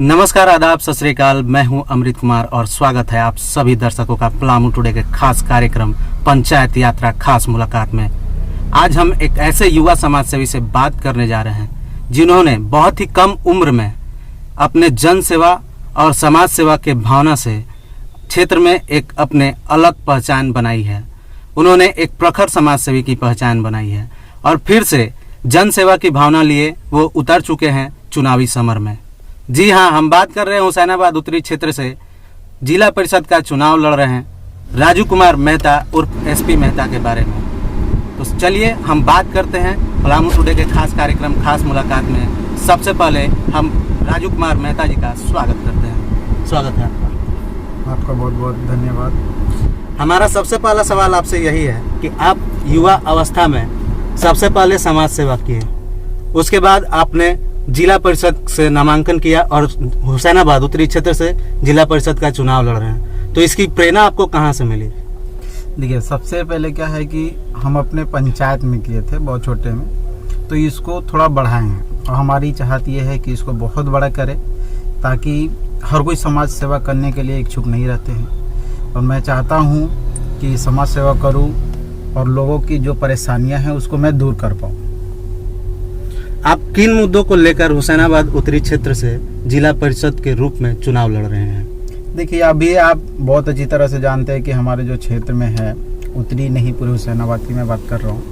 नमस्कार, आदाब, सत श्री अकाल। मैं हूं अमृत कुमार और स्वागत है आप सभी दर्शकों का पलामू टुडे के खास कार्यक्रम पंचायत यात्रा खास मुलाकात में। आज हम एक ऐसे युवा समाज सेवी से बात करने जा रहे हैं जिन्होंने बहुत ही कम उम्र में अपने जन सेवा और समाज सेवा के भावना से क्षेत्र में एक अपने अलग पहचान बनाई है। उन्होंने एक प्रखर समाज सेवी की पहचान बनाई है और फिर से जन सेवा की भावना लिए वो उतर चुके हैं चुनावी समर में। जी हाँ, हम बात कर रहे हैं हुसैनाबाद उत्तरी क्षेत्र से जिला परिषद का चुनाव लड़ रहे हैं राजू कुमार मेहता उर्फ एसपी मेहता के बारे में। तो चलिए हम बात करते हैं पलामू टुडे के खास कार्यक्रम खास मुलाकात में। सबसे पहले हम राजू कुमार मेहता जी का स्वागत करते हैं। स्वागत है आपका। आपका बहुत बहुत धन्यवाद। हमारा सबसे पहला सवाल आपसे यही है कि आप युवा अवस्था में सबसे पहले समाज सेवा किए, उसके बाद आपने जिला परिषद से नामांकन किया और हुसैनाबाद उत्तरी क्षेत्र से जिला परिषद का चुनाव लड़ रहे हैं। तो इसकी प्रेरणा आपको कहाँ से मिली? देखिए, सबसे पहले क्या है कि हम अपने पंचायत में किए थे बहुत छोटे में, तो इसको थोड़ा बढ़ाएं हैं और हमारी चाहत ये है कि इसको बहुत बड़ा करें ताकि हर कोई समाज सेवा करने के लिए इच्छुक नहीं रहते हैं। और मैं चाहता हूँ कि समाज सेवा करूँ और लोगों की जो परेशानियाँ हैं उसको मैं दूर कर पाऊँ। आप किन मुद्दों को लेकर हुसैनाबाद उत्तरी क्षेत्र से जिला परिषद के रूप में चुनाव लड़ रहे हैं? देखिए, अभी आप बहुत अच्छी तरह से जानते हैं कि हमारे जो क्षेत्र में है, उत्तरी नहीं पूरे हुसैनाबाद की मैं बात कर रहा हूँ,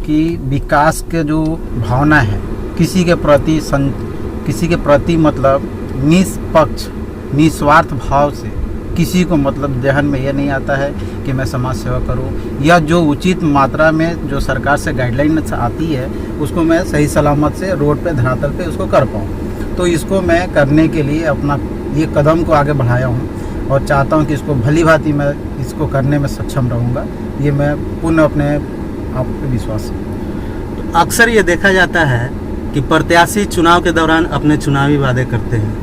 कि विकास के जो भावना है किसी के प्रति मतलब निष्पक्ष निस्वार्थ भाव से किसी को मतलब ध्यान में यह नहीं आता है कि मैं समाज सेवा करूं, या जो उचित मात्रा में जो सरकार से गाइडलाइन आती है उसको मैं सही सलामत से रोड पे धरातल पे उसको कर पाऊं। तो इसको मैं करने के लिए अपना ये कदम को आगे बढ़ाया हूं और चाहता हूं कि इसको भली भांति मैं इसको करने में सक्षम रहूँगा। ये मैं पूर्ण अपने आप पे विश्वास है। तो अक्सर ये देखा जाता है कि प्रत्याशी चुनाव के दौरान अपने चुनावी वादे करते हैं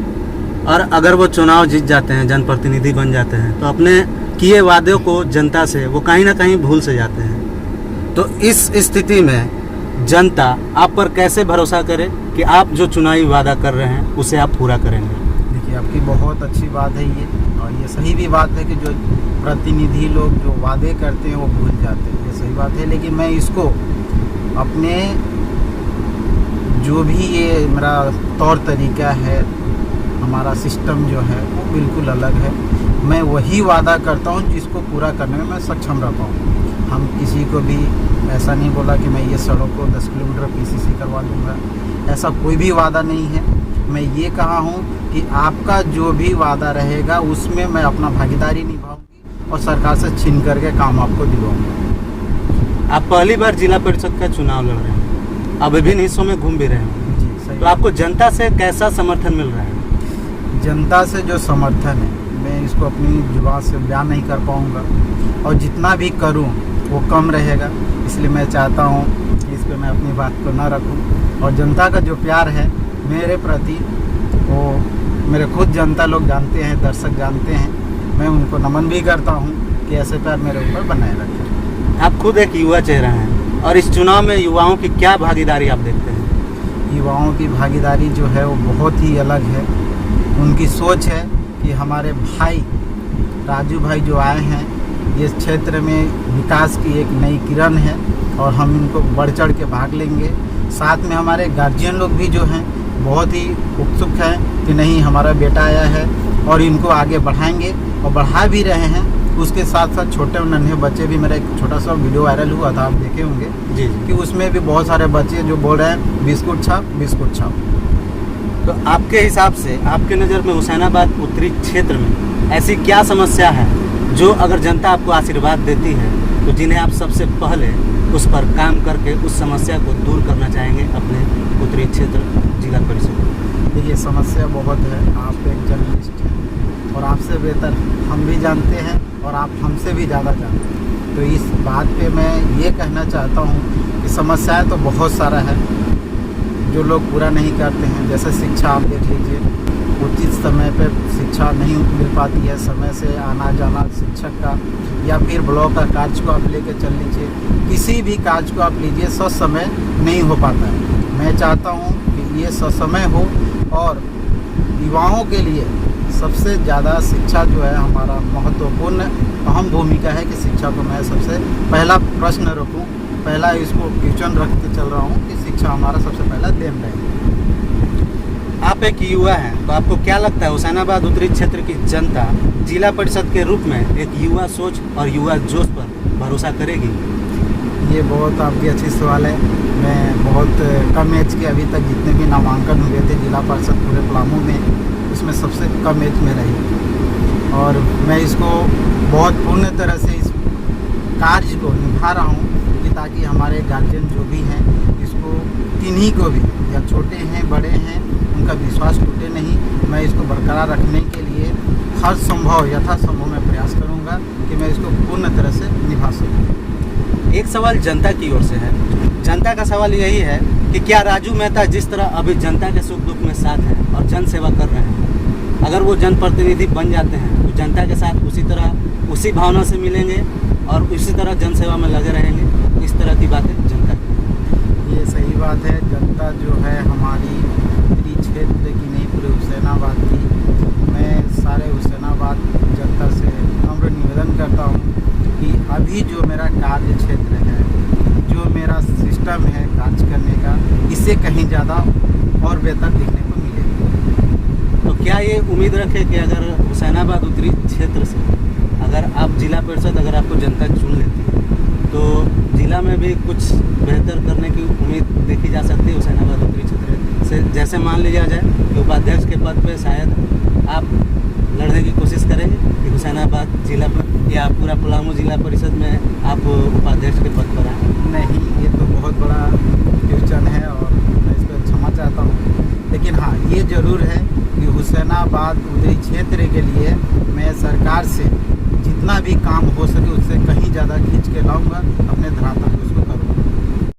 और अगर वो चुनाव जीत जाते हैं, जनप्रतिनिधि बन जाते हैं, तो अपने किए वादों को जनता से वो कहीं ना कहीं भूल से जाते हैं। तो इस स्थिति में जनता आप पर कैसे भरोसा करे कि आप जो चुनावी वादा कर रहे हैं उसे आप पूरा करेंगे? देखिए, आपकी बहुत अच्छी बात है ये, और ये सही भी बात है कि जो प्रतिनिधि लोग जो वादे करते हैं वो भूल जाते हैं, ये सही बात है। लेकिन मैं इसको अपने जो भी ये मेरा तौर तरीका है, हमारा सिस्टम जो है वो बिल्कुल अलग है। मैं वही वादा करता हूँ जिसको पूरा करने में मैं सक्षम रह पाऊँ। हम किसी को भी ऐसा नहीं बोला कि मैं ये सड़क को 10 किलोमीटर पीसीसी करवा दूँगा, ऐसा कोई भी वादा नहीं है। मैं ये कहा हूँ कि आपका जो भी वादा रहेगा उसमें मैं अपना भागीदारी निभाऊंगी और सरकार से छीन करके काम आपको दिलवाऊंगा। आप पहली बार जिला परिषद का चुनाव लड़ रहे हैं, अब विभिन्न हिस्सों में घूम भी रहे हैं जी, सही। तो आपको जनता से कैसा समर्थन मिल रहा है? जनता से जो समर्थन है मैं इसको अपनी जुबान से बयान नहीं कर पाऊँगा और जितना भी करूँ वो कम रहेगा। इसलिए मैं चाहता हूँ कि इस पर मैं अपनी बात को ना रखूँ और जनता का जो प्यार है मेरे प्रति वो मेरे खुद जनता लोग जानते हैं, दर्शक जानते हैं। मैं उनको नमन भी करता हूँ कि ऐसे प्यार मेरे ऊपर बनाए रखें। आप खुद एक युवा चेहरा हैं और इस चुनाव में युवाओं की क्या भागीदारी आप देखते हैं? युवाओं की भागीदारी जो है वो बहुत ही अलग है। उनकी सोच है कि हमारे भाई राजू भाई जो आए हैं ये क्षेत्र में विकास की एक नई किरण है और हम इनको बढ़ चढ़ के भाग लेंगे। साथ में हमारे गार्जियन लोग भी जो हैं बहुत ही उत्सुक हैं कि नहीं, हमारा बेटा आया है और इनको आगे बढ़ाएंगे और बढ़ा भी रहे हैं। उसके साथ साथ छोटे और नन्हे बच्चे भी, मेरा एक छोटा सा वीडियो वायरल हुआ था, आप देखे होंगे जी, कि उसमें भी बहुत सारे बच्चे जो बोल रहे हैं बिस्कुट छाप बिस्कुट छाप। तो आपके हिसाब से, आपके नज़र में हुसैनाबाद उत्तरी क्षेत्र में ऐसी क्या समस्या है जो अगर जनता आपको आशीर्वाद देती है तो जिन्हें आप सबसे पहले उस पर काम करके उस समस्या को दूर करना चाहेंगे अपने उत्तरी क्षेत्र जिला परिषद? देखिए, समस्या बहुत है। आप एक जर्नलिस्ट हैं और आपसे बेहतर हम भी जानते हैं और आप हमसे भी ज़्यादा जानते हैं। तो इस बात पे मैं ये कहना चाहता हूँ कि समस्याएं तो बहुत सारा है जो लोग पूरा नहीं करते हैं। जैसे शिक्षा आप देख लीजिए, उचित समय पे शिक्षा नहीं मिल पाती है, समय से आना जाना शिक्षक का, या फिर ब्लॉक का कार्य को आप लेके चल लीजिए, किसी भी कार्य को आप लीजिए ससमय नहीं हो पाता है। मैं चाहता हूँ कि ये ससमय हो, और युवाओं के लिए सबसे ज़्यादा शिक्षा जो है हमारा महत्वपूर्ण अहम भूमिका है कि शिक्षा को मैं सबसे पहला प्रश्न रखूँ, पहला इसको क्वेश्चन रख के चल रहा हूँ कि शिक्षा हमारा सबसे पहला देन रहे। आप एक युवा हैं, तो आपको क्या लगता है हुसैनाबाद उत्तरी क्षेत्र की जनता जिला परिषद के रूप में एक युवा सोच और युवा जोश पर भरोसा करेगी? ये बहुत आपकी अच्छी सवाल है। मैं बहुत कम एज के अभी तक जितने भी नामांकन हुए थे जिला परिषद पूरे पलामू में, उसमें सबसे कम एज में रही, और मैं इसको बहुत पूर्ण तरह से इस कार्य को निभा रहा हूँ कि ताकि हमारे गार्जियन जो भी हैं इसको, किन्हीं को भी, या छोटे हैं बड़े हैं, उनका विश्वास टूटे नहीं। मैं इसको बरकरार रखने के लिए हर संभव यथासंभव मैं प्रयास करूँगा कि मैं इसको पूर्ण तरह से निभा सकूँ। एक सवाल जनता की ओर से है। जनता का सवाल यही है कि क्या राजू मेहता जिस तरह अभी जनता के सुख दुख में साथ हैं और जन सेवा कर रहे हैं, अगर वो जनप्रतिनिधि बन जाते हैं तो जनता के साथ उसी तरह उसी भावना से मिलेंगे और उसी तरह जन सेवा में लगे रहेंगे? इस तरह की बातें जनता की। ये सही बात है। जनता जो है हमारी उत्तरी क्षेत्र की नहीं, पूरे हुसैनाबाद की, मैं सारे हुसैनाबाद जनता से नम्र निवेदन करता हूँ कि अभी जो मेरा कार्य क्षेत्र है, जो मेरा सिस्टम है कार्य करने का, इससे कहीं ज़्यादा और बेहतर देखने को मिलेगा। तो क्या ये उम्मीद रखें कि अगर हुसैनाबाद उत्तरी क्षेत्र से अगर आप जिला परिषद, अगर आपको जनता चुन लेती है, तो जिला में भी कुछ बेहतर करने की उम्मीद देखी जा सकती है हुसैनाबाद उत्तरी क्षेत्र से? जैसे मान लिया जाए कि उपाध्यक्ष के पद पे शायद आप लड़ने की कोशिश करेंगे कि हुसैनाबाद जिला पर या पूरा पलामू जिला परिषद में आप उपाध्यक्ष के पद पर आए? नहीं, ये तो बहुत बड़ा क्वेश्चन है और मैं इस पर क्षमा चाहता हूँ। लेकिन हाँ, ये ज़रूर है कि हुसैनाबाद उत्तरी क्षेत्र के लिए मैं सरकार से जितना भी काम हो सके उससे कहीं ज़्यादा खींच के लाऊंगा, अपने धरातल पर उसको करूँगा।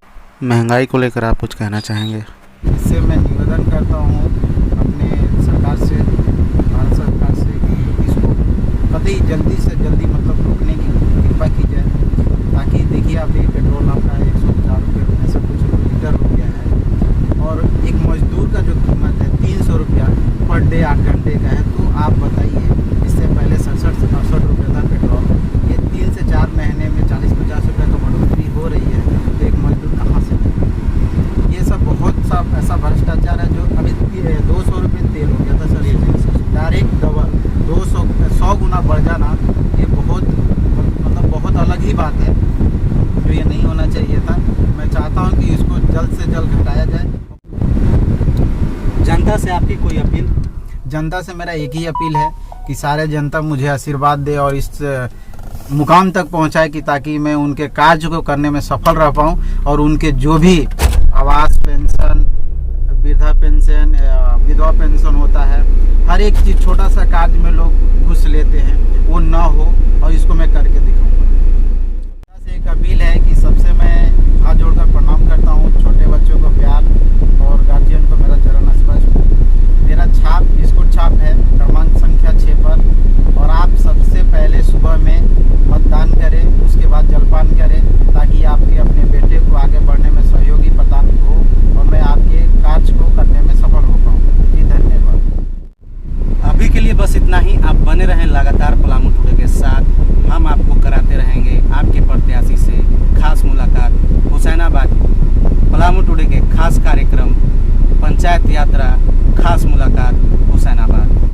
महंगाई को लेकर आप कुछ कहना चाहेंगे? इससे मैं निवेदन करता हूँ अपने सरकार से, भारत सरकार से, कि इसको कतई जल्दी से जल्दी मतलब रोकने की कृपा की जाए, ताकि देखिए आप देखिए पेट्रोल आपका 150 रुपये ऐसा कुछ लीटर हो गया है, और एक मजदूर का जो कीमत है 300 रुपया पर डे 8 घंटे का है। तो आप बताइए, इससे पहले 67 से 68 रुपये था पेट्रोल, ये 3 से 4 महीने में 40-50 रुपये तो बढ़ोतरी हो रही है। तो एक मजदूर कहाँ से देगा? ये सब बहुत सा ऐसा भ्रष्टाचार है जो अभी 200 रुपये तेल हो गया था सर, डायरेक्ट डबल 100 गुना बढ़ जाना, ये बहुत मतलब बहुत अलग ही बात है, जो ये नहीं होना चाहिए था। मैं चाहता हूँ कि इसको जल्द से जल्द घटाया जाए। जनता से आपकी कोई अपील? जनता से मेरा एक ही अपील है कि सारे जनता मुझे आशीर्वाद दे और इस मुकाम तक पहुंचाए कि ताकि मैं उनके कार्य को करने में सफल रह पाऊं, और उनके जो भी आवास पेंशन, वृद्धा पेंशन, विधवा पेंशन होता है, हर एक चीज़ छोटा सा कार्य में लोग घुस लेते हैं, वो ना हो, और इसको मैं करके दिखाऊंगा। एक अपील है कि सबसे